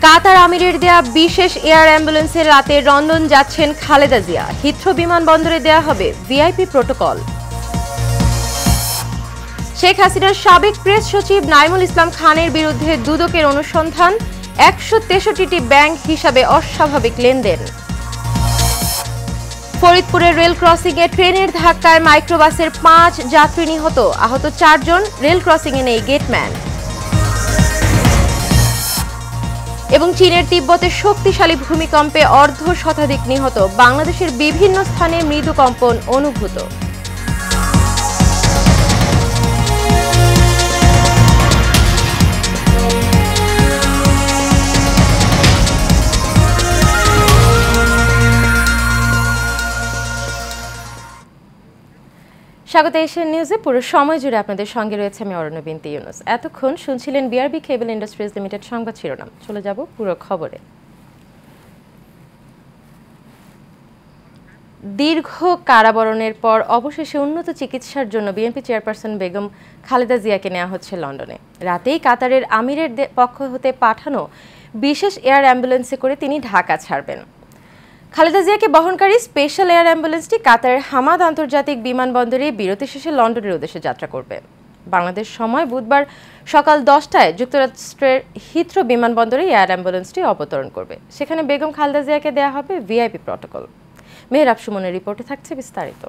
কাতার আমিরের দেয়া বিশেষ এয়ার অ্যাম্বুলেন্সে রাতে লন্ডন যাচ্ছেন খালেদা জিয়া। হিথ্রো বিমানবন্দরে দেয়া হবে ভিআইপি প্রটোকল। শেখ হাসিনার সাবেক প্রেস সচিব নাইমুল ইসলাম খানের বিরুদ্ধে দুদকের অনুসন্ধান, ১৬৩টি ব্যাংক হিসাবে অস্বাভাবিক লেনদেন। ফরিদপুরের রেল ক্রসিংয়ে ট্রেনের ধাক্কায় মাইক্রোবাসের ৫ যাত্রী নিহত, আহত ৪ জন। রেল ক্রসিংয়ে নেই গেটম্যান। এবং চীনের তিব্বতে শক্তিশালী ভূমিকম্পে অর্ধশতাধিক নিহত, বাংলাদেশের বিভিন্ন স্থানে মৃদু কম্পন অনুভূত। স্বাগত এশিয়ান নিউজে। পুরো সময় জুড়ে আপনাদের সঙ্গে রয়েছে আমি অরণ্য বিনতি ইউনুস। এতক্ষণ শুনছিলেন বিআরবি কেবল ইন্ডাস্ট্রিজ লিমিটেড সংবাদ শিরোনাম। চলে যাব পুরো খবরে। দীর্ঘ কারাবরণের পর অবশেষে উন্নত চিকিৎসার জন্য বিএনপি চেয়ারপারসন বেগম খালেদা জিয়াকে নেওয়া হচ্ছে লন্ডনে। রাতেই কাতারের আমিরের পক্ষ হতে পাঠানো বিশেষ এয়ার অ্যাম্বুলেন্সে করে তিনি ঢাকা ছাড়বেন। খালেদা জিয়াকে বহনকারী স্পেশাল এয়ার অ্যাম্বুলেন্সটি কাতারের হামাদ আন্তর্জাতিক বিমানবন্দরে বিরতি শেষে লন্ডনের উদ্দেশ্যে যাত্রা করবে। বাংলাদেশ সময় বুধবার সকাল 10টায় যুক্তরাষ্ট্রের হিথ্রো বিমানবন্দরে এয়ার অ্যাম্বুলেন্সটি অবতরণ করবে। সেখানে বেগম খালেদা জিয়াকে দেওয়া হবে ভিআইপি প্রটোকল। মেহরাব সুমনের রিপোর্টে থাকছে বিস্তারিত।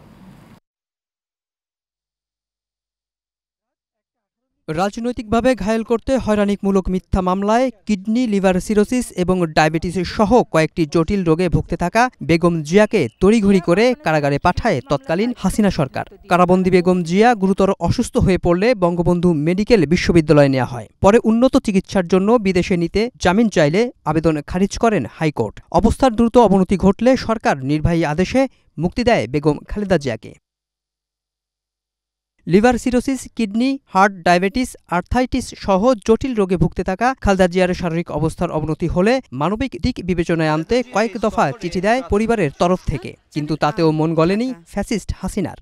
রাজনৈতিকভাবে ঘায়েল করতে হয়রানিমূলক মিথ্যা মামলায় কিডনি, লিভার সিরোসিস এবং ডায়াবেটিস সহ কয়েকটি জটিল রোগে ভুগতে থাকা বেগম জিয়াকে তড়িঘড়ি করে কারাগারে পাঠায় তৎকালীন হাসিনা সরকার। কারাবন্দী বেগম জিয়া গুরুতর অসুস্থ হয়ে পড়লে বঙ্গবন্ধু মেডিকেল বিশ্ববিদ্যালয়ে নেওয়া হয়। পরে উন্নত চিকিৎসার জন্য বিদেশে নিতে জামিন চাইলে আবেদন খারিজ করেন হাইকোর্ট। অবস্থার দ্রুত অবনতি ঘটলে সরকার নির্বাহী আদেশে মুক্তি দেয় বেগম খালেদা জিয়াকে। Liver cirrhosis, kidney, heart, diabetes, arthritis সহ জটিল রোগে ভুগতে থাকা খালেদা জিয়ার শারীরিক অবস্থার অবনতি হলে মানবিক দিক বিবেচনায় আনতে কয়েক দফা চিঠি দেয় পরিবারের তরফ থেকে, কিন্তু তাতেও মন গলেনি ফ্যাসিস্ট হাসিনার।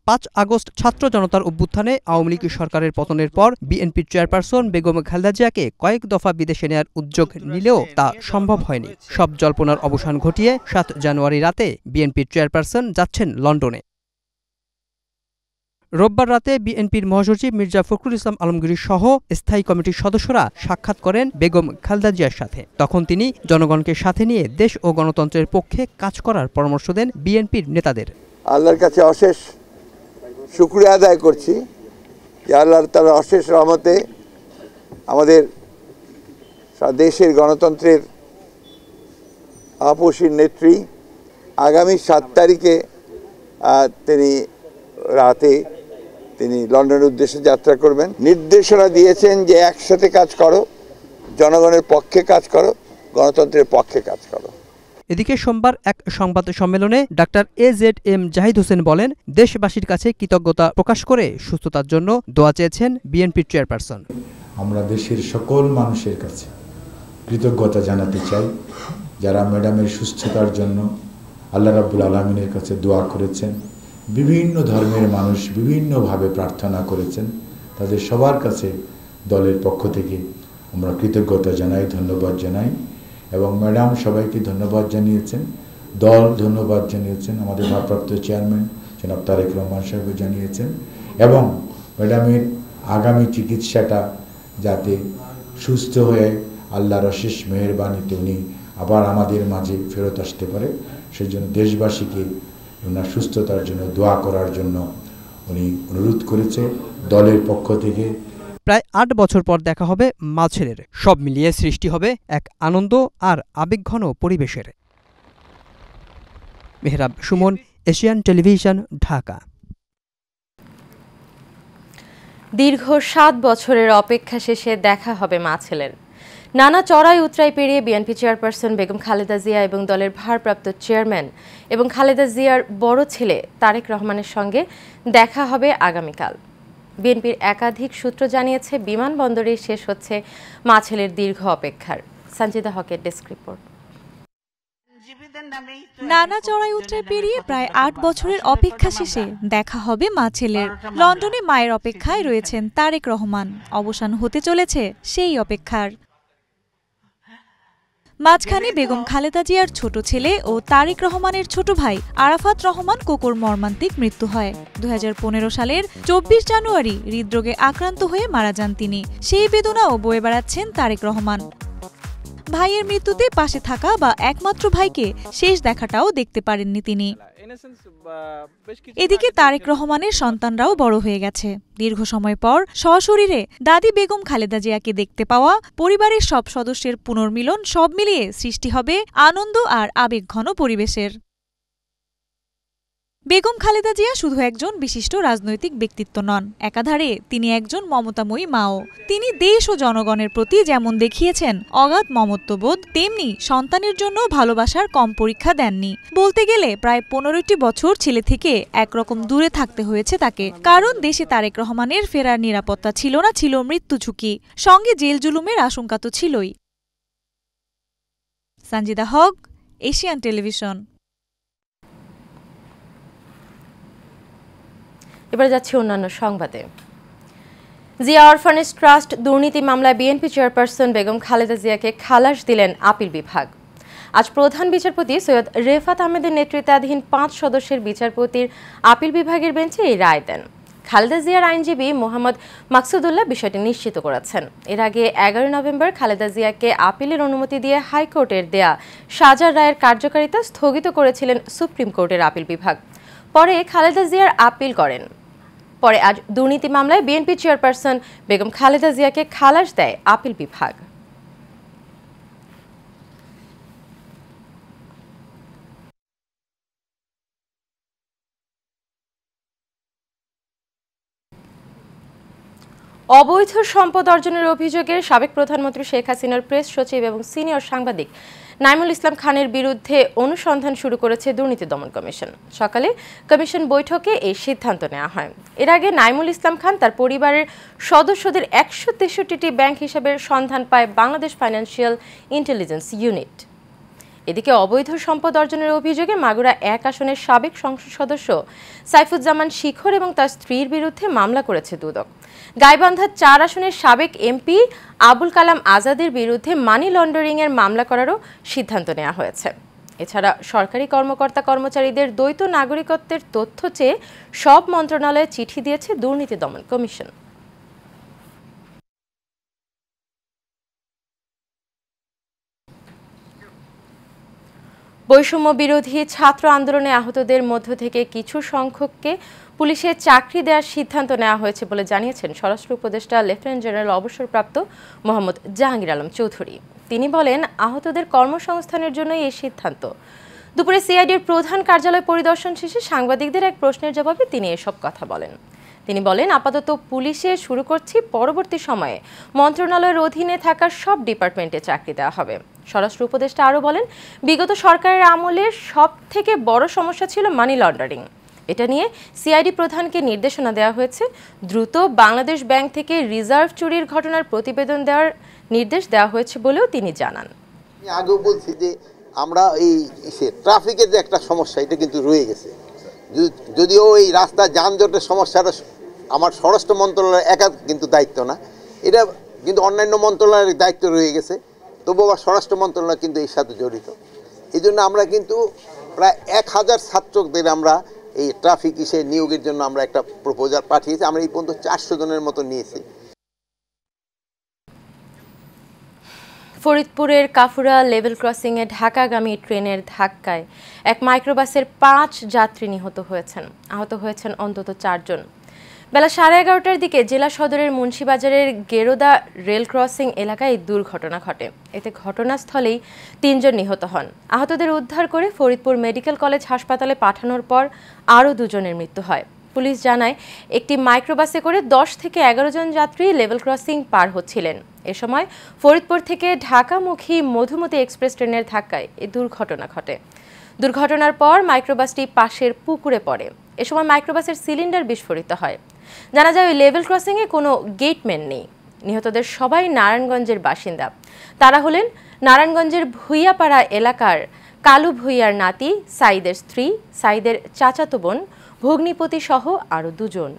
৫ আগস্ট ছাত্র জনতার অভ্যুত্থানে আওয়ামী লীগ সরকারের পতনের পর বিএনপির চেয়ারপারসন বেগম খালেদা জিয়াকে কয়েক দফা বিদেশে নেয়ার উদ্যোগ নিলেও তা সম্ভব হয়নি। সব জল্পনার অবসান ঘটিয়ে ৭ জানুয়ারি রাতে বিএনপির চেয়ারপারসন যাচ্ছেন লন্ডনে। রোববার রাতে বিএনপির মহাসচিব মির্জা ফখরুল ইসলাম আলমগীর সহ স্থায়ী কমিটির সদস্যরা সাক্ষাৎ করেন বেগম খালেদা জিয়ার সাথে। তখন তিনি জনগণকে সাথে নিয়ে দেশ ও গণতন্ত্রের পক্ষে কাজ করার পরামর্শ দেন বিএনপির নেতাদের। আল্লাহর কাছে অশেষ শুকরিয়া আদায় করছি যে আল্লাহর তার অশেষ রহমতে আমাদের দেশের গণতন্ত্রের আপসীর নেত্রী আগামী ৭ তারিখে তিনি লন্ডনের উদ্দেশ্যে যাত্রা করবেন। নির্দেশনা দিয়েছেন যে একসাথে কাজ করো, জনগণের পক্ষে কাজ করো, গণতন্ত্রের পক্ষে কাজ করো। এদিকে সোমবার এক সংবাদ সম্মেলনে ডাক্তার AZM জাহিদ হোসেন বলেন, দেশবাসীর কাছে কৃতজ্ঞতা প্রকাশ করে সুস্থতার জন্য দোয়া চেয়েছেন বিএনপির চেয়ারপারসন। আমরা দেশের সকল মানুষের কাছে কৃতজ্ঞতা জানাতে চাই যারা ম্যাডামের সুস্থতার জন্য আল্লাহ রাব্বুল আলামিনের কাছে দোয়া করেছেন। বিভিন্ন ধর্মের মানুষ বিভিন্নভাবে প্রার্থনা করেছেন। তাদের সবার কাছে দলের পক্ষ থেকে আমরা কৃতজ্ঞতা জানাই, ধন্যবাদ জানাই। এবং ম্যাডাম সবাইকে ধন্যবাদ জানিয়েছেন, দল ধন্যবাদ জানিয়েছেন, আমাদের ভারপ্রাপ্ত চেয়ারম্যান জনাব তারেক রহমান সাহেব জানিয়েছেন। এবং ম্যাডামের আগামী চিকিৎসাটা যাতে সুস্থ হয়ে আল্লাহর অশেষ মেহেরবানিতে উনি আবার আমাদের মাঝে ফেরত আসতে পারে, সেজন্য দেশবাসীকে ওনার সুস্থতার জন্য দোয়া করার জন্য উনি অনুরোধ করেছে দলের পক্ষ থেকে। প্রায় ৮ বছর পর দেখা হবে মা ছেলের। সব মিলিয়ে সৃষ্টি হবে এক আনন্দ আর আবেগঘন পরিবেশের। Mehrab Suman, Asian television, Dhaka. দীর্ঘ ৭ বছরের অপেক্ষা শেষে দেখা হবে মা ছেলের। নানা চড়াই উতরাই পেরিয়ে বিএনপি চেয়ারপারসন বেগম খালেদা জিয়া এবং দলের ভারপ্রাপ্ত চেয়ারম্যান এবং খালেদা জিয়ার বড় ছেলে তারেক রহমানের সঙ্গে দেখা হবে আগামীকাল। বিএনপির একাধিক সূত্র জানিয়েছে, বিমানবন্দরে শেষ হচ্ছে মা ছেলের দীর্ঘ অপেক্ষার। সঞ্জিদা হকের ডেস্ক রিপোর্ট। নানা চড়াই উতরাই পেরিয়ে প্রায় ৮ বছরের অপেক্ষা শেষে দেখা হবে মা ছেলের। লন্ডনে মায়ের অপেক্ষায় রয়েছেন তারেক রহমান। অবসান হতে চলেছে সেই অপেক্ষার। মাঝখানে বেগম খালেদা জিয়ার ছোট ছেলে ও তারেক রহমানের ছোট ভাই আরাফাত রহমান কোকোর মর্মান্তিক মৃত্যু হয়। 2015 সালের 24 জানুয়ারি হৃদরোগে আক্রান্ত হয়ে মারা যান তিনি। সেই বেদনাও বয়ে বেড়াচ্ছেন তারেক রহমান। ভাইয়ের মৃত্যুতে পাশে থাকা বা একমাত্র ভাইকে শেষ দেখাটাও দেখতে পারেননি তিনি। এদিকে তারেক রহমানের সন্তানরাও বড় হয়ে গেছে। দীর্ঘ সময় পর সশরীরে দাদি বেগম খালেদা জিয়াকে দেখতে পাওয়া, পরিবারের সব সদস্যের পুনর্মিলন, সব মিলিয়ে সৃষ্টি হবে আনন্দ আর আবেগঘন পরিবেশের। বেগম খালেদা জিয়া শুধু একজন বিশিষ্ট রাজনৈতিক ব্যক্তিত্ব নন, একাধারে তিনি একজন মমতাময়ী মাও। তিনি দেশ ও জনগণের প্রতি যেমন দেখিয়েছেন অগাধ মমত্ববোধ, তেমনি সন্তানের জন্য ভালোবাসার কম পরীক্ষা দেননি। বলতে গেলে প্রায় 15টি বছর ছেলে থেকে একরকম দূরে থাকতে হয়েছে তাকে, কারণ দেশে তারেক রহমানের ফেরার নিরাপত্তা ছিল না, ছিল মৃত্যু ঝুঁকি, সঙ্গে জেল জুলুমের আশঙ্কা তো ছিলই। সঞ্জিদা হক, এশিয়ান টেলিভিশন। এবার যাচ্ছি অন্যান্য সংবাদে। জিয়া অরফানেজ ট্রাস্ট দুর্নীতি মামলায় বিএনপি চেয়ারপারসন বেগম খালেদা জিয়াকে খালাস দিলেন আপিল বিভাগ। আজ প্রধান বিচারপতি সৈয়দ রেফাত আহমেদের নেতৃত্বাধীন 5 সদস্যের বিচারপতির আপিল বিভাগের বেঞ্চে এই রায় দেন। খালেদা জিয়ার আইনজীবী মোহাম্মদ মাকসুদুল্লাহ বিষয়টি নিশ্চিত করেছেন। এর আগে 11 নভেম্বর খালেদা জিয়াকে আপিলের অনুমতি দিয়ে হাইকোর্টের দেয়া সাজার রায়ের কার্যকারিতা স্থগিত করেছিলেন সুপ্রিম কোর্টের আপিল বিভাগ। পরে খালেদা জিয়ার আপিল করেন। পরে আজ দুর্নীতি মামলায় বিএনপি চেয়ারপারসন বেগম খালেদা জিয়াকে খালাস দেয় আপিল বিভাগ। অবৈধ সম্পদ অর্জনের অভিযোগে সাবেক প্রধানমন্ত্রী শেখ হাসিনার প্রেস সচিব এবং সিনিয়র সাংবাদিক নাইমুল ইসলাম খানের বিরুদ্ধে অনুসন্ধান শুরু করেছে দুর্নীতি দমন কমিশন। সকালে কমিশন বৈঠকে এই সিদ্ধান্ত নেওয়া হয়। এর আগে নাইমুল ইসলাম খান তার পরিবারের সদস্যদের 163টি ব্যাংক হিসাবের সন্ধান পায় বাংলাদেশ ফাইন্যান্সিয়াল ইন্টেলিজেন্স ইউনিট। এদিকে অবৈধ সম্পদ অর্জনের অভিযোগে মাগুরা 1 আসনের সাবেক সংসদ সদস্য সাইফুজ্জামান শিখর এবং তার স্ত্রীর বিরুদ্ধে মামলা করেছে দুদক। গাইবান্ধা 4 আসনের সাবেক এমপি আবুল কালাম আজাদের বিরুদ্ধে মানি লন্ডারিং এর মামলা করারও সিদ্ধান্ত নেওয়া হয়েছে। এছাড়া সরকারি কর্মকর্তা কর্মচারীদের দ্বৈত নাগরিকত্বের তথ্য চেয়ে সব মন্ত্রণালয়ে চিঠি দিয়েছে দুর্নীতি দমন কমিশন। বৈষম্য বিরোধী ছাত্র আন্দোলনে আহতদের মধ্য থেকে কিছু সংখ্যককে পুলিশের চাকরি দেওয়ার সিদ্ধান্ত নেওয়া হয়েছে বলে জানিয়েছেন স্বরাষ্ট্র উপদেষ্টা লেফটেন্যান্ট জেনারেল অবসরপ্রাপ্ত মোহাম্মদ জাহাঙ্গীর আলম চৌধুরী। তিনি বলেন, আহতদের কর্মসংস্থানের জন্যই এই সিদ্ধান্ত। দুপুরে সিআইডির প্রধান কার্যালয় পরিদর্শন শেষে সাংবাদিকদের এক প্রশ্নের জবাবে তিনি এসব কথা বলেন। তিনি বলেন, আপাতত পুলিশে শুরু করছি, পরবর্তী সময়ে মন্ত্রণালয়ের অধীনে থাকা সব ডিপার্টমেন্টে চাকরি দেওয়া হবে। স্বরাষ্ট্র উপদেষ্টা আরও বলেন, বিগত সরকারের আমলে সব থেকে বড় সমস্যা ছিল মানি লন্ডারিং। এটা নিয়ে সিআইডি প্রধানকে নির্দেশনা দেওয়া হয়েছে। দ্রুত বাংলাদেশ ব্যাংক থেকে রিজার্ভ চুরির ঘটনার প্রতিবেদন দেওয়ার নির্দেশ দেওয়া হয়েছে বলেও তিনি জানান। আগেও বলছি যে আমরা এই ট্রাফিকের যে একটা সমস্যা, এটা কিন্তু রয়ে গেছে। যদিও এই রাস্তা যানজটের সমস্যাটা আমার স্বরাষ্ট্র মন্ত্রণালয়ের একা কিন্তু দায়িত্ব না, এটা কিন্তু অন্যান্য মন্ত্রণালয়ের দায়িত্ব রয়ে গেছে, তবুও স্বরাষ্ট্র মন্ত্রণালয় কিন্তু এর সাথে জড়িত। এই জন্য আমরা কিন্তু প্রায় 1000 ছাত্রদের আমরা এই ট্রাফিক নিয়োগের জন্য আমরা একটা প্রপোজাল পাঠিয়েছি। আমরা এই পর্যন্ত 400 জনের মতো নিয়েছি। ফরিদপুরের কাফুরা লেভেল ক্রসিংয়ে ঢাকাগামী ট্রেনের ধাক্কায় এক মাইক্রোবাসের 5 যাত্রী নিহত হয়েছেন। আহত হয়েছেন অন্তত 4 জন। বেলা 11:30টার দিকে জেলা সদরের মুন্সিবাজারের গেরোদা রেল ক্রসিং এলাকায় দুর্ঘটনা ঘটে। এতে ঘটনাস্থলেই 3 জন নিহত হন। আহতদের উদ্ধার করে ফরিদপুর মেডিকেল কলেজ হাসপাতালে পাঠানোর পর আরও 2 জনের মৃত্যু হয়। পুলিশ জানায়, একটি মাইক্রোবাসে করে 10 থেকে 11 জন যাত্রী লেভেল ক্রসিং পার হচ্ছিলেন। এ সময় ফরিদপুর থেকে ঢাকামুখী মধুমতি এক্সপ্রেস ট্রেনের ধাক্কায় এই দুর্ঘটনা ঘটে। দুর্ঘটনার পর মাইক্রোবাসটি পাশের পুকুরে পড়ে। এ সময় মাইক্রোবাসের সিলিন্ডার বিস্ফোরিত হয়। জানা যায়, ওই লেভেল ক্রসিংয়ে কোনো গেটম্যান নেই। নিহতদের সবাই নারায়ণগঞ্জের বাসিন্দা। তারা হলেন নারায়ণগঞ্জের ভুইয়াপাড়া এলাকার কালু ভুইয়ার নাতি, সাইদের স্ত্রী, সাইদের চাচাতো বোন, ভগ্নিপতি সহ আরও 2 জন।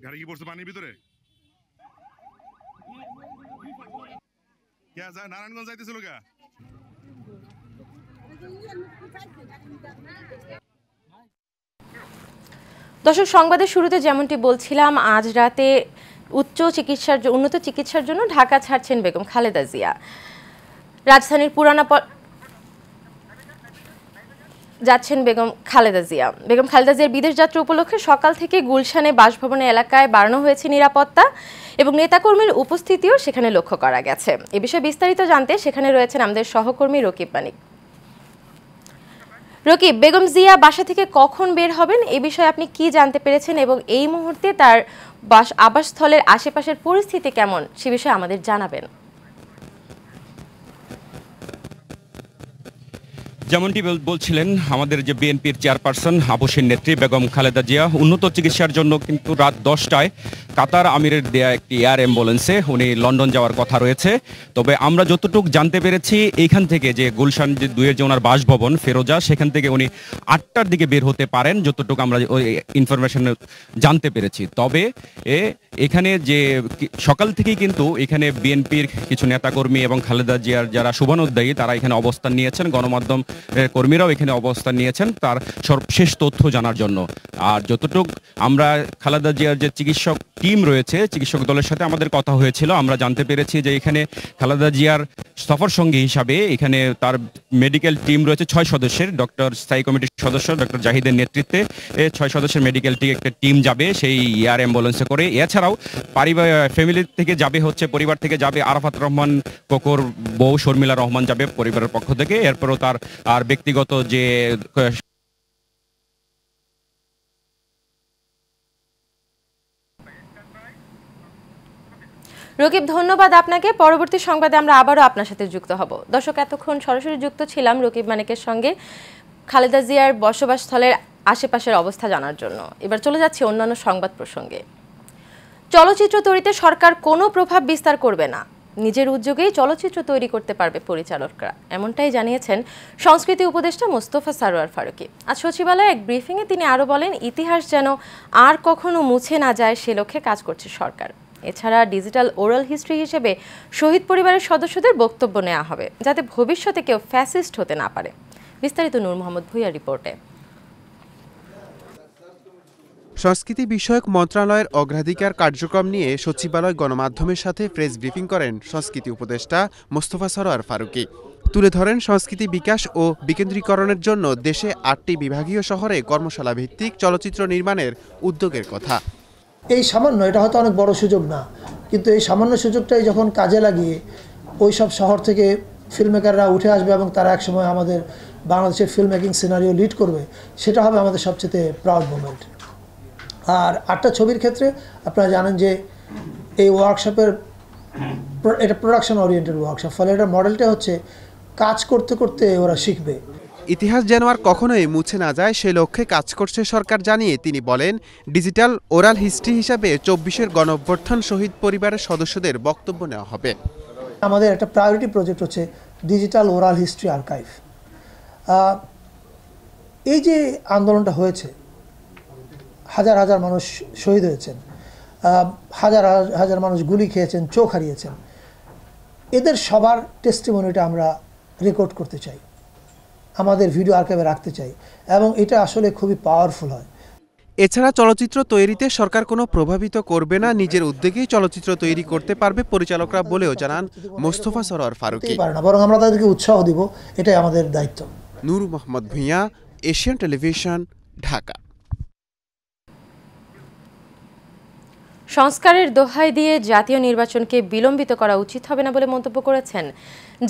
গাড়ি কি পড়ছে পানির ভিতরে? কে যায় নারায়ণগঞ্জ যাইতেছিল কে? দর্শক, সংবাদের শুরুতে যেমনটি বলছিলাম, আজ রাতে উন্নত চিকিৎসার জন্য ঢাকা ছাড়ছেন বেগম খালেদা জিয়া। রাজধানীর পুরানা যাচ্ছেন বেগম খালেদা জিয়া। বেগম খালেদা জিয়ার বিদেশ যাত্রা উপলক্ষে সকাল থেকে গুলশানে বাসভবনের এলাকায় বাড়ানো হয়েছে নিরাপত্তা এবং নেতাকর্মীর উপস্থিতিও সেখানে লক্ষ্য করা গেছে। এ বিষয়ে বিস্তারিত জানতে সেখানে রয়েছেন আমাদের সহকর্মী রকিব মানিক। রকিব, বেগম জিয়া বাসা থেকে কখন বের হবেন এ বিষয়ে আপনি কি জানতে পেরেছেন এবং এই মুহূর্তে তার আবাসস্থলের আশেপাশের পরিস্থিতি কেমন সে বিষয়ে আমাদের জানাবেন। যেমনটি বলছিলেন, আমাদের যে বিএনপির চেয়ারপারসন আবুসের নেত্রী বেগম খালেদা জিয়া উন্নত চিকিৎসার জন্য কিন্তু রাত 10টায় কাতার আমিরের দেয়া একটি এয়ার অ্যাম্বুলেন্সে উনি লন্ডন যাওয়ার কথা রয়েছে। তবে আমরা যতটুকু জানতে পেরেছি, এইখান থেকে যে গুলশান যে দুয়ের যে ওনার বাসভবন ফেরোজা, সেখান থেকে উনি 8টার দিকে বের হতে পারেন, যতটুকু আমরা ওই ইনফরমেশন জানতে পেরেছি। তবে এখানে যে সকাল থেকেই কিন্তু এখানে বিএনপির কিছু নেতাকর্মী এবং খালেদা জিয়ার যারা শুভানুদ্দায়ী তারা এখানে অবস্থান নিয়েছেন, গণমাধ্যম কর্মীরাও এখানে অবস্থান নিয়েছেন তার সর্বশেষ তথ্য জানার জন্য। আর যতটুকু আমরা খালেদা জিয়ার যে চিকিৎসক টিম রয়েছে, চিকিৎসক দলের সাথে আমাদের কথা হয়েছিল, আমরা জানতে পেরেছি যে এখানে খালেদা জিয়ার সফর সঙ্গী হিসাবে এখানে তার মেডিকেল টিম রয়েছে 6 সদস্যের। ডক্টর স্থায়ী কমিটির সদস্য ডক্টর জাহিদের নেতৃত্বে 6 সদস্যের মেডিকেল একটা টিম যাবে সেই এয়ার অ্যাম্বুলেন্সে করে। এছাড়াও ফ্যামিলি থেকে যাবে, পরিবার থেকে যাবে আরাফাত রহমান কোকর বউ শর্মিলা রহমান যাবে পরিবারের পক্ষ থেকে। এরপরও তার আর ব্যক্তিগত যে রকিব, ধন্যবাদ আপনাকে। পরবর্তী সংবাদে আমরা আবারও আপনার সাথে যুক্ত হব। দর্শক, এতক্ষণ সরাসরি যুক্ত ছিলাম রকিব মানিকের সঙ্গে খালেদা জিয়ার বসবাসস্থলের আশেপাশের অবস্থা জানার জন্য। এবার চলে যাচ্ছি অন্যান্য সংবাদ প্রসঙ্গে। চলচ্চিত্র তৈরিতে সরকার কোনো প্রভাব বিস্তার করবে না, নিজের উদ্যোগেই চলচ্চিত্র তৈরি করতে পারবে পরিচালকরা, এমনটাই জানিয়েছেন সংস্কৃতি উপদেষ্টা মোস্তফা সরোয়ার ফারুকী। আজ সচিবালয়ে এক ব্রিফিংয়ে তিনি আরও বলেন, ইতিহাস যেন আর কখনো মুছে না যায় সে লক্ষ্যে কাজ করছে সরকার। এছাড়া ডিজিটাল ওরাল হিস্ট্রি হিসেবে শহীদ পরিবারের সদস্যদের বক্তব্য নেওয়া হবে, যাতে ভবিষ্যতে কেউ ফ্যাসিস্ট হতে না পারে। বিস্তারিত নূর মোহাম্মদ ভূঁইয়ার রিপোর্টে। সংস্কৃতি বিষয়ক মন্ত্রণালয়ের অগ্রাধিকার কার্যক্রম নিয়ে সচিবালয় গণমাধ্যমের সাথে প্রেস ব্রিফিং করেন সংস্কৃতি উপদেষ্টা মোস্তফা সরোয়ার ফারুকী। তুলে ধরেন সংস্কৃতি বিকাশ ও বিকেন্দ্রীকরণের জন্য দেশে 8টি বিভাগীয় শহরে কর্মশালা ভিত্তিক চলচ্চিত্র নির্মাণের উদ্যোগের কথা। এই সামান্য, এটা হয়তো অনেক বড় সুযোগ না, কিন্তু এই সামান্য সুযোগটাই যখন কাজে লাগিয়ে ওই সব শহর থেকে ফিল্ম মেকাররা উঠে আসবে এবং তারা একসময় আমাদের বাংলাদেশের ফিল্ম মেকিং সিনারিও লিড করবে, সেটা হবে আমাদের সবচেয়ে প্রাউড মোমেন্ট। আর 8টা ছবির ক্ষেত্রে আপনারা জানেন যে এই ওয়ার্কশপের এটা প্রোডাকশন ওরিয়েন্টেড ওয়ার্কশপ, ফলে এটার মডেলটা হচ্ছে কাজ করতে করতে ওরা শিখবে। ইতিহাস যেন আর কখনোই মুছে না যায় সে লক্ষ্যে কাজ করছে সরকার জানিয়ে তিনি বলেন, ডিজিটাল ওরাল হিস্ট্রি হিসাবে 24-এর গণঅভ্যুত্থান শহীদ পরিবারের সদস্যদের বক্তব্য নেওয়া হবে। আমাদের একটা প্রায়োরিটি প্রজেক্ট হচ্ছে ডিজিটাল ওরাল হিস্ট্রি আর্কাইভ। এই যে আন্দোলনটা হয়েছে, হাজার হাজার মানুষ শহীদ হয়েছেন, হাজার হাজার মানুষ গুলি খেয়েছেন, চোখ হারিয়েছেন, এদের সবার টেস্টিমনিটা আমরা রেকর্ড করতে চাই, আমাদের ভিডিও আর্কাইভে রাখতে চাই, এবং এটা আসলে খুবই পাওয়ারফুল হয়। এছাড়া চলচ্চিত্র তৈরিতে সরকার কোনো প্রভাবিত করবে না, নিজের উদ্যোগেই চলচ্চিত্র তৈরি করতে পারবে পরিচালকরা বলেও জানান মোস্তফা সরোয়ার ফারুকী। বরং আমরা তাদেরকে উৎসাহ দিব, এটাই আমাদের দায়িত্ব। নূর মোহাম্মদ ভূঁইয়া, এশিয়ান টেলিভিশন, ঢাকা। সংস্কারের দোহাই দিয়ে জাতীয় নির্বাচনকে বিলম্বিত করা উচিত হবে না বলে মন্তব্য করেছেন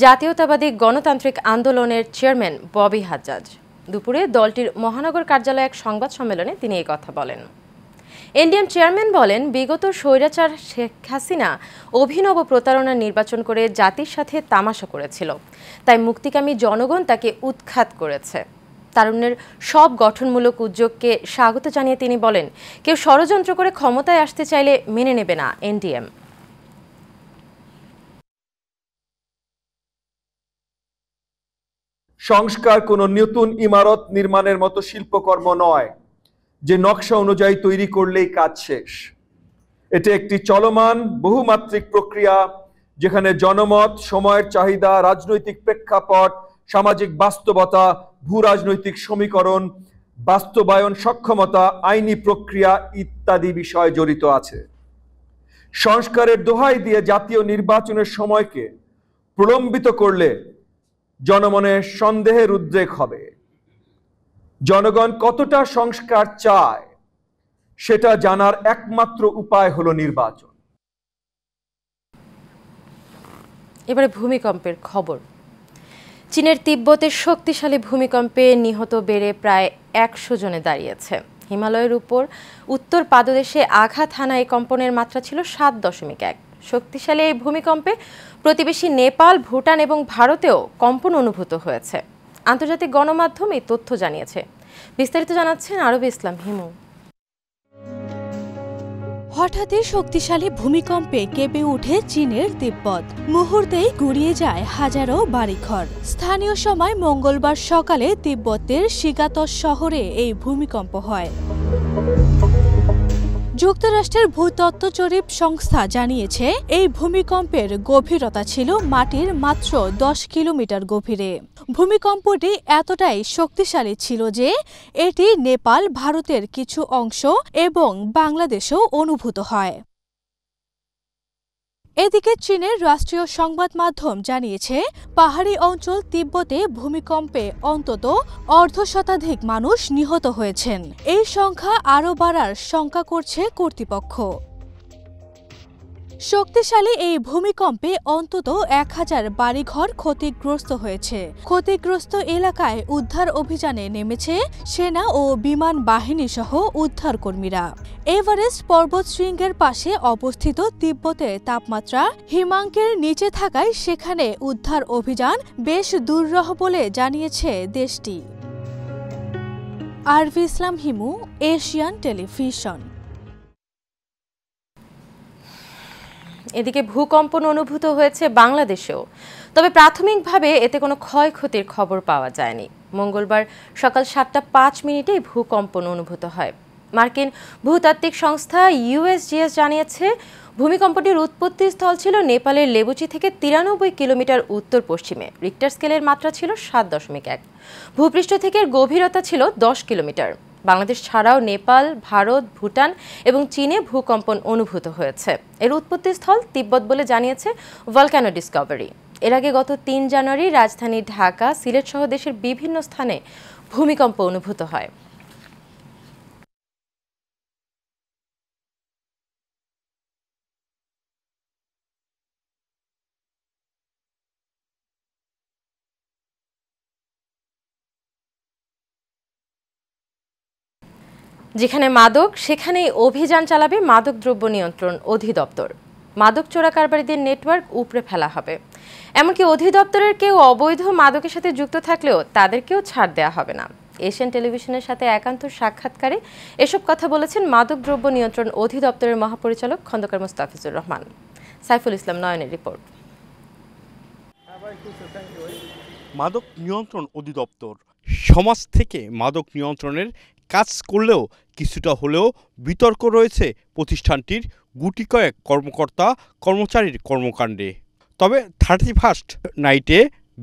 জাতীয়তাবাদী গণতান্ত্রিক আন্দোলনের চেয়ারম্যান ববি হাজ্জাজ। দুপুরে দলটির মহানগর কার্যালয়ে এক সংবাদ সম্মেলনে তিনি এই কথা বলেন। এনডিএম চেয়ারম্যান বলেন, বিগত স্বৈরাচার শেখ হাসিনা অভিনব প্রতারণার নির্বাচন করে জাতির সাথে তামাশা করেছিল, তাই মুক্তিকামী জনগণ তাকে উৎখাত করেছে। তারুণ্যের সব গঠনমূলক উদ্যোগকে স্বাগত জানিয়ে তিনি বলেন, কেউ ষড়যন্ত্র করে ক্ষমতায় আসতে চাইলে মেনে নেবে না এনডিএম। সংস্কার কোনো নতুন ইমারত নির্মাণের মতো শিল্পকর্ম নয় যে নকশা অনুযায়ী তৈরি করলেই কাজ শেষ। এটি একটি চলমান বহুমাত্রিক প্রক্রিয়া, যেখানে জনমত, সময়ের চাহিদা, রাজনৈতিক প্রেক্ষাপট, সামাজিক বাস্তবতা, ভূ রাজনৈতিক সমীকরণ, বাস্তবায়ন সক্ষমতা, আইনি প্রক্রিয়া ইত্যাদি বিষয় জড়িত আছে। সংস্কারের দোহাই দিয়ে জাতীয় নির্বাচনের সময়কে প্রলম্বিত করলে জনমনে সন্দেহের উদ্রেক হবে। জনগণ কতটা সংস্কার চায় সেটা জানার একমাত্র উপায় হলো নির্বাচন। এবারে ভূমিকম্পের খবর। চীনের তিব্বতের শক্তিশালী ভূমিকম্পে নিহত বেড়ে প্রায় 100 জনে দাঁড়িয়েছে। হিমালয়ের উপর উত্তর পাদদেশে আঘাত হানা এই কম্পনের মাত্রা ছিল 7.1। শক্তিশালী এই ভূমিকম্পে প্রতিবেশী নেপাল, ভুটান এবং ভারতেও কম্পন অনুভূত হয়েছে। আন্তর্জাতিক গণমাধ্যম এই তথ্য জানিয়েছে। বিস্তারিত জানাচ্ছেন আরবি ইসলাম হিমু। হঠাৎই শক্তিশালী ভূমিকম্পে কেঁপে ওঠে চীনের তিব্বত। মুহূর্তেই গুড়িয়ে যায় হাজারো বাড়িঘর। স্থানীয় সময় মঙ্গলবার সকালে তিব্বতের শিগাতস শহরে এই ভূমিকম্প হয়। যুক্তরাষ্ট্রের ভূতত্ত্ব জরিপ সংস্থা জানিয়েছে এই ভূমিকম্পের গভীরতা ছিল মাটির মাত্র 10 কিলোমিটার গভীরে। ভূমিকম্পটি এতটাই শক্তিশালী ছিল যে এটি নেপাল, ভারতের কিছু অংশ এবং বাংলাদেশেও অনুভূত হয়। এদিকে চীনের রাষ্ট্রীয় সংবাদ মাধ্যম জানিয়েছে, পাহাড়ি অঞ্চল তিব্বতে ভূমিকম্পে অন্তত 1/2 মানুষ নিহত হয়েছেন। এই সংখ্যা আরও বাড়ার শঙ্কা করছে কর্তৃপক্ষ। শক্তিশালী এই ভূমিকম্পে অন্তত 1000 বাড়িঘর ক্ষতিগ্রস্ত হয়েছে। ক্ষতিগ্রস্ত এলাকায় উদ্ধার অভিযানে নেমেছে সেনা ও বিমান বাহিনী সহ উদ্ধারকর্মীরা। এভারেস্ট পর্বতশৃঙ্গের পাশে অবস্থিত তিব্বতের তাপমাত্রা হিমাঙ্কের নিচে থাকায় সেখানে উদ্ধার অভিযান বেশ দুরূহ বলে জানিয়েছে দেশটি। আরবি ইসলাম হিমু, এশিয়ান টেলিভিশন। এদিকে ভূকম্পন অনুভূত হয়েছে বাংলাদেশেও, তবে প্রাথমিকভাবে এতে কোনো ক্ষয়ক্ষতির খবর পাওয়া যায়নি। মঙ্গলবার সকাল 7:05 ভূকম্পন অনুভূত হয়। মার্কিন ভূতাত্ত্বিক সংস্থা ইউএসজিএস জানিয়েছে, ভূমিকম্পটির উৎপত্তি স্থল ছিল নেপালের লেবুচি থেকে 93 কিলোমিটার উত্তর পশ্চিমে। রিক্টার স্কেলের মাত্রা ছিল 7.1। ভূপৃষ্ঠ থেকে গভীরতা ছিল 10 কিলোমিটার। বাংলাদেশ ছাড়াও নেপাল, ভারত, ভুটান এবং চীনে ভূকম্পন অনুভূত হয়েছে। এর উৎপত্তিস্থল তিব্বত বলে জানিয়েছে ভলক্যানো ডিসকভারি। এর আগে গত 3 জানুয়ারি রাজধানী ঢাকা, সিলেট সহ দেশের বিভিন্ন স্থানে ভূমিকম্প অনুভূত হয়। যেখানে মাদক সেখানেই অভিযান চালাবে মাদকদ্রব্য নিয়ন্ত্রণ অধিদপ্তর। মাদক চোরা কারবারিদের নেটওয়ার্ক উপড়ে ফেলা হবে। এমনকি অধিদপ্তরের কেউ অবৈধ মাদকের সাথে যুক্ত থাকলেও তাদেরকেও ছাড় দেওয়া হবে না। এশিয়ান টেলিভিশনের সাথে একান্ত সাক্ষাৎকারে এসব কথা বলেছেন মাদকদ্রব্য নিয়ন্ত্রণ অধিদপ্তরের মহাপরিচালক খন্দকার মোস্তাফিজুর রহমান। সাইফুল ইসলাম নয়নের রিপোর্ট। মাদক নিয়ন্ত্রণ অধিদপ্তর সমাজ থেকে মাদক নিয়ন্ত্রণের কাজ করলেও কিছুটা হলেও বিতর্ক রয়েছে প্রতিষ্ঠানটির গুটি কয়েক কর্মকর্তা কর্মচারীর কর্মকাণ্ডে। তবে 31st নাইটে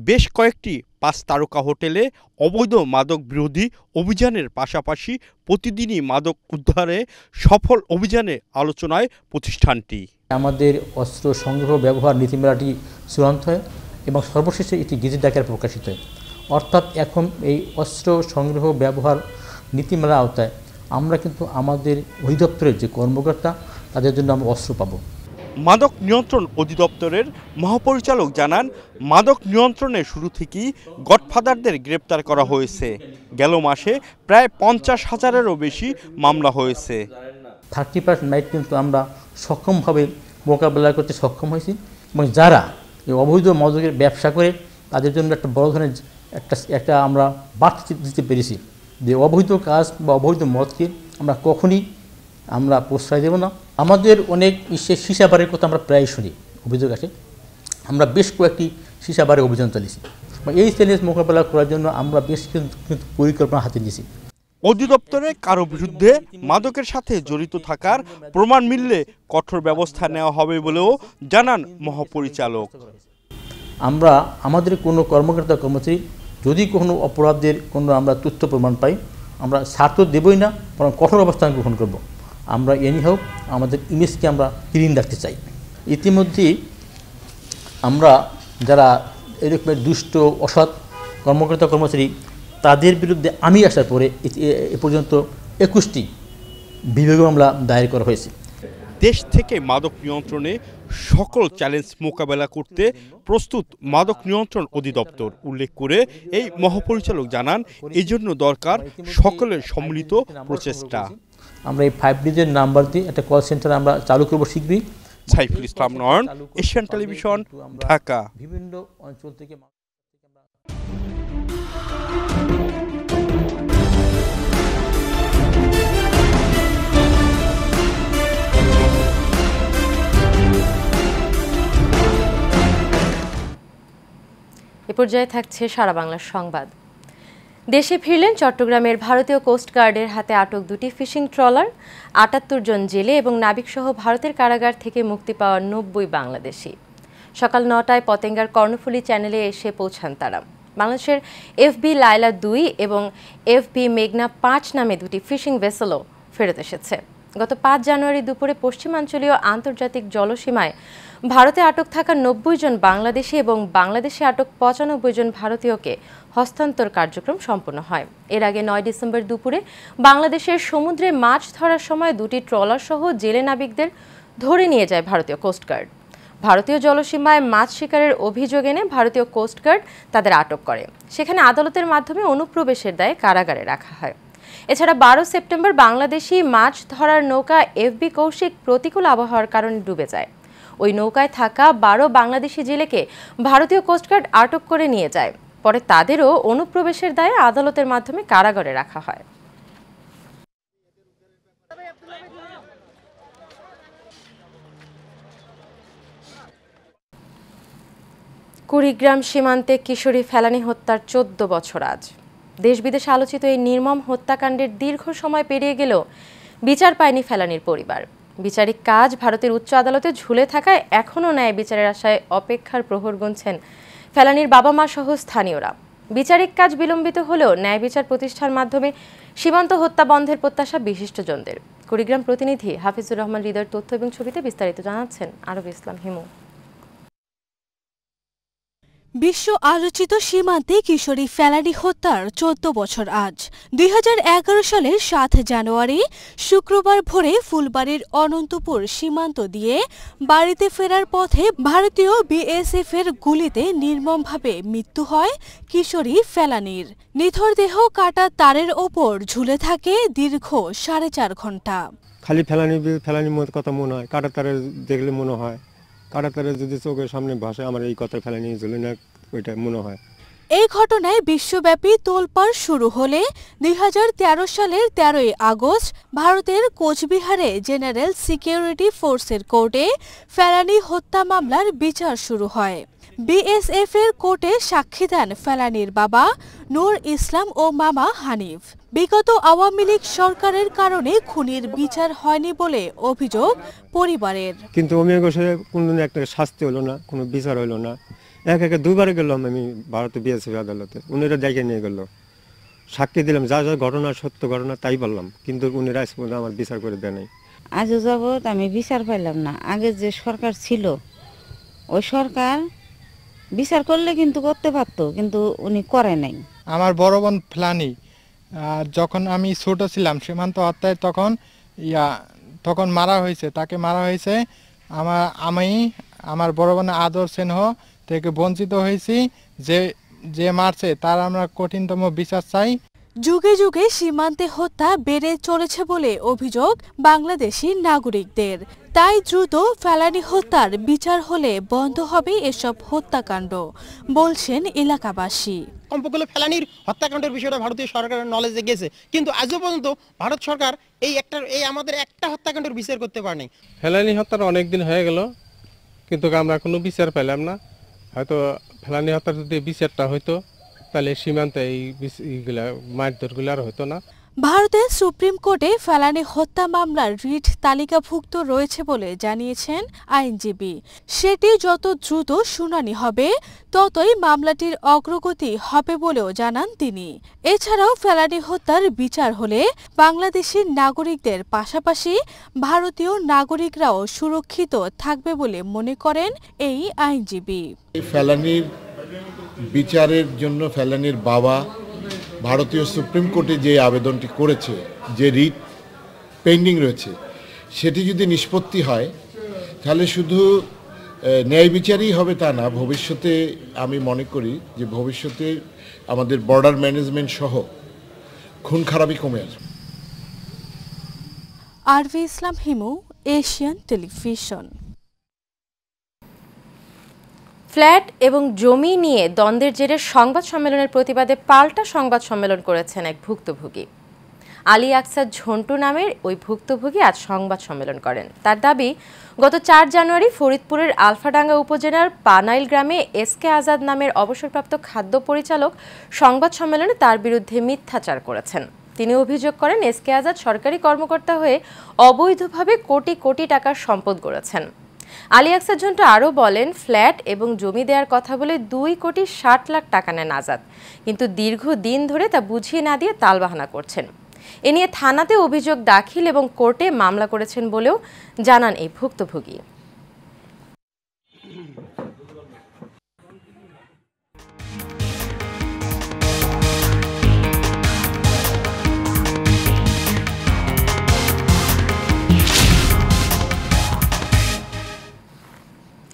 বেশ কয়েকটি 5 তারকা হোটেলে অবৈধ মাদক বিরোধী অভিযানের পাশাপাশি প্রতিদিনই মাদক উদ্ধারে সফল অভিযানে আলোচনায় প্রতিষ্ঠানটি। আমাদের অস্ত্র সংগ্রহ ব্যবহার নীতিমালাটি চূড়ান্ত হয় এবং সর্বশেষে এটি গেজেট আকারে প্রকাশিত হয়। অর্থাৎ এখন এই অস্ত্র সংগ্রহ ব্যবহার নীতিমালা আওতায় আমরা কিন্তু আমাদের অধিদপ্তরের যে কর্মকর্তা তাদের জন্য আমরা অস্ত্র পাব। মাদক নিয়ন্ত্রণ অধিদপ্তরের মহাপরিচালক জানান, মাদক নিয়ন্ত্রণের শুরু থেকেই গডফাদারদের গ্রেপ্তার করা হয়েছে। গেল মাসে প্রায় 50,000-এরও বেশি মামলা হয়েছে। 31st নাইট কিন্তু আমরা সক্ষমভাবে মোকাবেলা করতে সক্ষম হয়েছি এবং যারা এই অবৈধ মাদকের ব্যবসা করে তাদের জন্য একটা বড় ধরনের একটা আমরা বার্তা দিতে পেরেছি যে অবৈধ কাজ বা অবৈধ মদকে আমরা কখনই আমরা প্রশ্রয় দেব না। আমাদের অনেক সীসাবারের কথা আমরা প্রায় শুনি, অভিযোগ আসে। আমরা বেশ কয়েকটি সীসাবারে অভিযান চালিয়েছি। এই চ্যালেঞ্জ মোকাবেলা করার জন্য আমরা বেশ কিন্তু পরিকল্পনা হাতে নিয়েছি। অধিদপ্তরে কারো বিরুদ্ধে মাদকের সাথে জড়িত থাকার প্রমাণ মিললে কঠোর ব্যবস্থা নেওয়া হবে বলেও জানান মহাপরিচালক। আমরা আমাদের কোনো কর্মকর্তা কর্মচারী যদি কোনো অপরাধের কোনো আমরা তথ্য প্রমাণ পাই, আমরা ছাড় দেবই না, বরং কঠোর অবস্থান গ্রহণ করব। আমরা এনি হোক আমাদের ইমেজকে আমরা ক্লিন রাখতে চাই। ইতিমধ্যেই আমরা যারা এরকমের দুষ্ট অসৎ কর্মকর্তা কর্মচারী তাদের বিরুদ্ধে আমি আসার পরে এ পর্যন্ত 21টি বিভাগীয় মামলা দায়ের করা হয়েছে। দেশ থেকে মাদক নিয়ন্ত্রণে সকল চ্যালেঞ্জ মোকাবেলা করতে প্রস্তুত মাদক নিয়ন্ত্রণ অধিদপ্তর উল্লেখ করে এই মহাপরিচালক জানান এজন্য দরকার সকলের সম্মিলিত প্রচেষ্টা। আমরা এই 5D'র নাম্বার দিয়ে একটা কল সেন্টার আমরা চালু করব শীঘ্রই। সাইফুল ইসলাম নয়ন, এশিয়ান টেলিভিশন, ঢাকা। বিভিন্ন অঞ্চল থেকে এ পর্যায়ে থাকছে সারা বাংলার সংবাদ। দেশে ফিরলেন চট্টগ্রামের ভারতীয় কোস্ট গার্ডের হাতে আটক 2টি ফিশিং ট্রলার, 78 জন জেলে এবং নাবিকসহ ভারতের কারাগার থেকে মুক্তি পাওয়া 90 বাংলাদেশি। সকাল 9টায় পতেঙ্গার কর্ণফুলী চ্যানেলে এসে পৌঁছান তারা। বাংলাদেশের এফবি লায়লা 2 এবং এফবি মেঘনা 5 নামে 2টি ফিশিং ভেসেলও ফেরত এসেছে। গত 5 জানুয়ারি দুপুরে পশ্চিমাঞ্চলীয় আন্তর্জাতিক জলসীমায় ভারতে আটক থাকা 90 জন বাংলাদেশি এবং বাংলাদেশে আটক 95 জন ভারতীয়কে হস্তান্তর কার্যক্রম সম্পন্ন হয়। এর আগে 9 ডিসেম্বর দুপুরে বাংলাদেশের সমুদ্রে মাছ ধরার সময় 2টি ট্রলার সহ জেলে নাবিকদের ধরে নিয়ে যায় ভারতীয় কোস্টগার্ড। ভারতীয় জলসীমায় মাছ শিকারের অভিযোগ এনে ভারতীয় কোস্টগার্ড তাদের আটক করে। সেখানে আদালতের মাধ্যমে অনুপ্রবেশের দায়ে কারাগারে রাখা হয়। এছাড়া 12 সেপ্টেম্বর বাংলাদেশি মাছ ধরার নৌকা এফবি কৌশিক প্রতিকূল আবহাওয়ার কারণে ডুবে যায়। ওই নৌকায় থাকা 12 বাংলাদেশি জেলেকে ভারতীয় কোস্টগার্ড আটক করে নিয়ে যায়। পরে তাদেরও অনুপ্রবেশের দায়ে আদালতের মাধ্যমে কারাগারে রাখা হয়। কুড়িগ্রাম সীমান্তে কিশোরী ফেলানী হত্যার 14 বছর আজ। দেশ বিদেশে আলোচিত এই নির্মম হত্যাকাণ্ডের দীর্ঘ সময় পেরিয়ে গেলেও বিচার পায়নি ফেলানীর পরিবার। বিচারিক কাজ ভারতের উচ্চ আদালতে ঝুলে থাকায় এখনও ন্যায় বিচারের আশায় অপেক্ষার প্রহর গুনছেন ফেলানীর বাবা মা সহ স্থানীয়রা। বিচারিক কাজ বিলম্বিত হলেও ন্যায় বিচার প্রতিষ্ঠার মাধ্যমে সীমান্ত হত্যা বন্ধের প্রত্যাশা বিশিষ্টজনদের। কুড়িগ্রাম প্রতিনিধি হাফিজুর রহমান হৃদয়ের তথ্য এবং ছবিতে বিস্তারিত জানাচ্ছেন আরব ইসলাম হিমু। বিশ্ব আলোচিত সীমান্তে কিশোরী ফেলানী হত্যার 14 বছর আজ। 2011 সালের 7 জানুয়ারি শুক্রবার ভোরে ফুলবাড়ির অনন্তপুর সীমান্ত দিয়ে বাড়িতে ফেরার পথে ভারতীয় বিএসএফ এর গুলিতে নির্মমভাবে মৃত্যু হয় কিশোরী ফেলানীর। নিথর দেহ কাটা তারের ওপর ঝুলে থাকে দীর্ঘ 4.5 ঘন্টা। খালি ফেলানি কথা মনে হয়, কাটা তারে দেখলে মনে হয়, কাটা তারে যদি চোখের সামনে ভাসে আমার এই কথা ফেলানি ঝুলে না, ওইটা মনে হয়। এই ঘটনায় বিশ্বব্যাপী তোলপাড় শুরু হলে 2013 সালের 13 আগস্ট ভারতের কোচবিহারে জেনারেল সিকিউরিটি ফোর্সের কোর্টে ফেলানী হত্যা মামলার বিচার শুরু হয়। বিএসএফ এর কোর্টে সাক্ষী দেন ফেলানীর বাবা নূর ইসলাম ও মামা হানিফ। বিগত আওয়ামী লীগ সরকারের কারণে খুনির বিচার হয়নি বলে অভিযোগ পরিবারের। কিন্তু কোনো একটা শাস্তি হলো না, কোনো বিচার হলো না। একে দুইবার গেলাম আমি ভারতে বিএসএফ আদালতে, উনিরা দেখে নিয়ে গেল, সাক্ষী দিলাম, যা যা ঘটনা সত্য ঘটনা তাই বললাম, কিন্তু উনিরা আমার বিচার করে দেয় নাই। আজও যাবৎ আমি বিচার পাইলাম না। আগে যে সরকার ছিল ওই সরকার বিচার করলে কিন্তু করতে পারতো, কিন্তু উনি করে নাই। আমার বড় বোন ফেলানী যখন আমি ছোট ছিলাম সীমান্ত হত্যায় তখন মারা হয়েছে, তাকে মারা হয়েছে। আমি আমার বড় বোনের আদর স্নেহ থেকে বঞ্চিত হয়েছি। যে মারছে তার আমরা কঠিনতম বিচার চাই। যুগে যুগে সীমান্তে হত্যা বেড়ে চলেছে বলে অভিযোগ বাংলাদেশি নাগরিকদের। তাই দ্রুত ফেলানী হত্যার বিচার হলে বন্ধ হবে এসব হত্যাকাণ্ড, বলছেন এলাকাবাসী। কমপক্ষে ফেলানীর হত্যাকাণ্ডের বিষয়টা ভারতীয় সরকারের নলেজে গেছে, কিন্তু আজও পর্যন্ত ভারত সরকার এই আমাদের একটা হত্যাকাণ্ডের বিচার করতে পারেনি। ফেলানী হত্যার অনেকদিন হয়ে গেল, কিন্তু আমরা কোনো বিচার পেলাম না। হয়তো ফেলানী হত্যার যদি বিচারটা হইতো তাহলে সীমান্তে এইগুলা মারধরগুলো আর হতো না। ভারতের সুপ্রিম কোর্টে ফেলানি হত্যা মামলার রিট তালিকাভুক্ত রয়েছে বলে জানিয়েছেন আইনজীবী। সেটি যত দ্রুত শুনানি হবে ততই মামলাটির অগ্রগতি হবে বলেও জানান তিনি। এছাড়াও ফেলানি হত্যার বিচার হলে বাংলাদেশি নাগরিকদের পাশাপাশি ভারতীয় নাগরিকরাও সুরক্ষিত থাকবে বলে মনে করেন এই আইনজীবী। ফেলানির বিচারের জন্য ফেলানির বাবা ভারতীয় সুপ্রিম কোর্টে যে আবেদনটি করেছে, যে রিট পেন্ডিং রয়েছে, সেটি যদি নিষ্পত্তি হয় তাহলে শুধু ন্যায় বিচারই হবে তা না, ভবিষ্যতে আমি মনে করি যে ভবিষ্যতে আমাদের বর্ডার ম্যানেজমেন্ট সহ খুন খারাপি কমে আসবে। আরভি ইসলাম হিমু, এশিয়ান টেলিভিশন। ফ্ল্যাট এবং জমি নিয়ে দ্বন্দ্বের জেরে সংবাদ সম্মেলনের প্রতিবাদে পাল্টা সংবাদ সম্মেলন করেছেন এক ভুক্তভোগী। আলী আকসার ঝন্টু নামের ওই ভুক্তভোগী আজ সংবাদ সম্মেলন করেন। তার দাবি, গত 4 জানুয়ারি ফরিদপুরের আলফাডাঙ্গা উপজেলার পানাইল গ্রামে এসকে আজাদ নামের অবসরপ্রাপ্ত খাদ্য পরিচালক সংবাদ সম্মেলনে তার বিরুদ্ধে মিথ্যাচার করেছেন। তিনি অভিযোগ করেন, এসকে আজাদ সরকারি কর্মকর্তা হয়ে অবৈধভাবে কোটি কোটি টাকার সম্পদ গড়েছেন। আলী আকসার ঝন্টু আরও বলেন, ফ্ল্যাট এবং জমি দেওয়ার কথা বলে 2,60,00,000 টাকা নেন আজাদ, কিন্তু দীর্ঘদিন ধরে তা বুঝিয়ে না দিয়ে তালবাহানা করছেন। এ নিয়ে থানাতে অভিযোগ দাখিল এবং কোর্টে মামলা করেছেন বলেও জানান এই ভুক্তভোগী।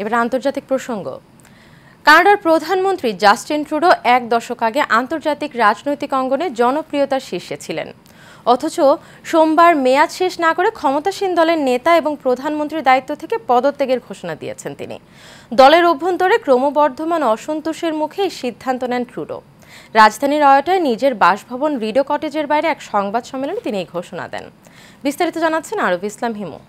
এবার আন্তর্জাতিক প্রসঙ্গ। কানাডার প্রধানমন্ত্রী জাস্টিন ট্রুডো 1 দশক আগে আন্তর্জাতিক রাজনৈতিক অঙ্গনে জনপ্রিয়তার শীর্ষে ছিলেন, অথচ সোমবার মেয়াদ শেষ না করে ক্ষমতাসীন দলের নেতা এবং প্রধানমন্ত্রীর দায়িত্ব থেকে পদত্যাগের ঘোষণা দিয়েছেন তিনি। দলের অভ্যন্তরে ক্রমবর্ধমান অসন্তোষের মুখে এই সিদ্ধান্ত নেন ট্রুডো। রাজধানীর অয়োটায় নিজের বাসভবন রিডো কটেজের বাইরে এক সংবাদ সম্মেলনে তিনি এই ঘোষণা দেন। বিস্তারিত জানাচ্ছেন আরবি ইসলাম হিমু।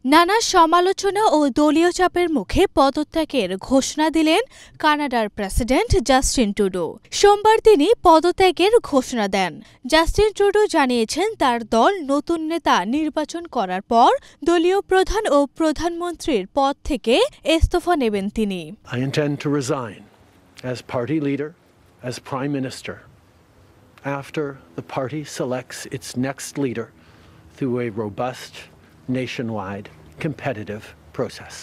নানা সমালোচনা ও দলীয় চাপের মুখে পদত্যাগের ঘোষণা দিলেন কানাডার প্রেসিডেন্ট জাস্টিন ট্রুডো। সোমবার তিনি পদত্যাগের ঘোষণা দেন। জাস্টিন ট্রুডো জানিয়েছেন, তার দল নতুন নেতা নির্বাচন করার পর দলীয় প্রধান ও প্রধানমন্ত্রীর পদ থেকে ইস্তফা নেবেন তিনি। I intend to resign as party leader, as prime minister, after the party selects its next leader through a robust nationwide competitive process.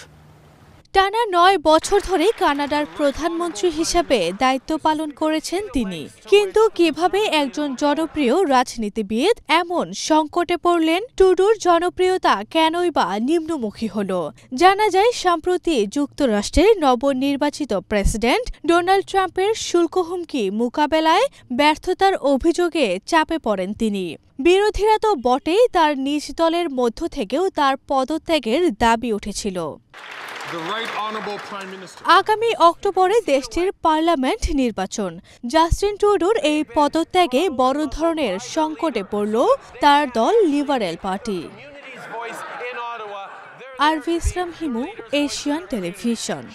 টানা 9 বছর ধরে কানাডার প্রধানমন্ত্রী হিসেবে দায়িত্ব পালন করেছেন তিনি। কিন্তু কিভাবে একজন জনপ্রিয় রাজনীতিবিদ এমন সংকটে পড়লেন? ট্রুডোর জনপ্রিয়তা কেনই বা নিম্নমুখী হলো? জানা যায়, সম্প্রতি যুক্তরাষ্ট্রের নবনির্বাচিত প্রেসিডেন্ট ডোনাল্ড ট্রাম্পের শুল্ক হুমকি মোকাবেলায় ব্যর্থতার অভিযোগে চাপে পড়েন তিনি। বিরোধীরা তো বটেই, তার নিজ দলের মধ্য থেকেও তার পদত্যাগের দাবি উঠেছিল। আগামী অক্টোবরে দেশটির পার্লামেন্ট নির্বাচন। জাস্টিন ট্রুডোর এই পদত্যাগে বড় ধরনের সংকটে পড়ল তার দল লিবারেল পার্টি। আরভি ইসলাম হিমু, এশিয়ান টেলিভিশন।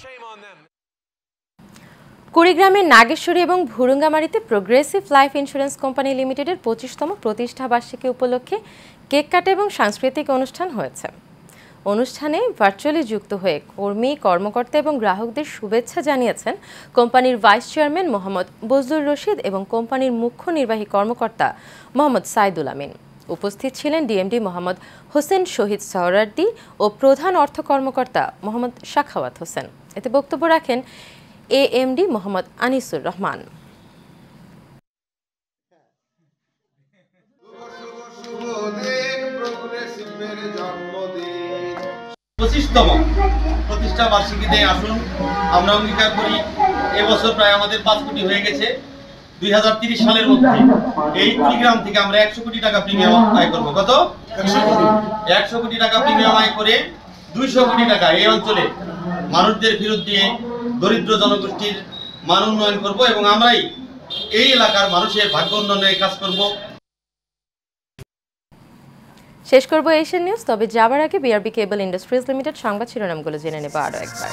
কুড়িগ্রামের নাগেশ্বরী এবং ভুরুঙ্গামারীতে প্রোগ্রেসিভ লাইফ ইন্স্যুরেন্স কোম্পানি লিমিটেডের 25তম প্রতিষ্ঠা বার্ষিকী উপলক্ষে কেক কাটা এবং সাংস্কৃতিক অনুষ্ঠান হয়েছে। অনুষ্ঠানে ভার্চুয়ালি যুক্ত হয়ে কর্মী, কর্মকর্তা এবং গ্রাহকদের শুভেচ্ছা জানিয়েছেন কোম্পানির ভাইস চেয়ারম্যান মোহাম্মদ বজলুর রশিদ এবং কোম্পানির মুখ্য নির্বাহী কর্মকর্তা মোহাম্মদ সাইদুল আমিন। উপস্থিত ছিলেন ডিএমডি মোহাম্মদ হোসেন শহীদ সহরার্দি ও প্রধান অর্থ কর্মকর্তা মোহাম্মদ শাখাওয়াত হোসেন। এতে বক্তব্য রাখেন এএমডি মোহাম্মদ আনিসুর রহমান। 25তম প্রতিষ্ঠা বার্ষিকীতে আসুন আমরা অঙ্গীকার করি, এবছর প্রায় আমাদের 5 কোটি হয়ে গেছে। 2030 সালের মধ্যে এই কুড়িগ্রাম থেকে আমরা 100 কোটি টাকা প্রিমিয়াম আয় করব। কত? 100 কোটি টাকা প্রিমিয়াম আয় করে 200 কোটি টাকা এই অঞ্চলে মানুষদের ফেরত দিয়ে দরিদ্র জনগোষ্ঠীর মান উন্নয়ন করব এবং আমরাই এই এলাকার মানুষের ভাগ্য উন্নয়নের কাজ করব। শেষ করব এশিয়ান নিউজ, তবে যাবার আগে বিআরবি কেবল ইন্ডাস্ট্রিজ লিমিটেড সংবাদ শিরোনামগুলো জেনে নেব আরও একবার।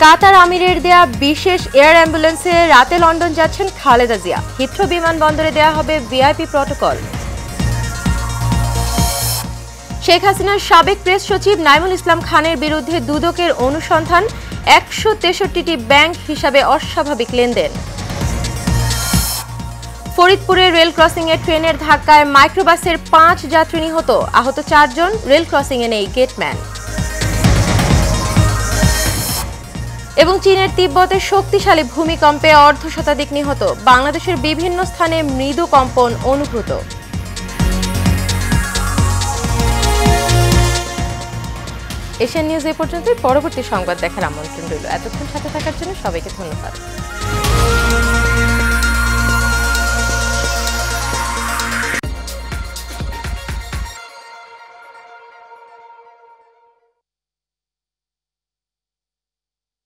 কাতার আমিরের দেয়া বিশেষ এয়ার অ্যাম্বুলেন্সে রাতে লন্ডন যাচ্ছেন খালেদা জিয়া। হিথ্রো বিমানবন্দরে দেয়া হবে ভিআইপি প্রটোকল। শেখ হাসিনার সাবেক প্রেস সচিব নাইমুল ইসলাম খানের বিরুদ্ধে দুদকের অনুসন্ধান, 163টি ব্যাংক হিসাবে অস্বাভাবিক লেনদেন। ফরিদপুরে রেল ক্রসিংয়ে ট্রেনের ধাক্কায় মাইক্রোবাসের 5 যাত্রী নিহত, আহত 4 জন। রেল ক্রসিংয়ে নেই গেটম্যান। এবং চীনের তিব্বতে শক্তিশালী ভূমিকম্পে অর্ধশতাধিক নিহত, বাংলাদেশের বিভিন্ন স্থানে মৃদু কম্পন অনুভূত। এশিয়ান নিউজ এ পর্যন্তই। পরবর্তী সংবাদ দেখার আমন্ত্রণ রইল। এতক্ষণ সাথে থাকার জন্য সবাইকে ধন্যবাদ।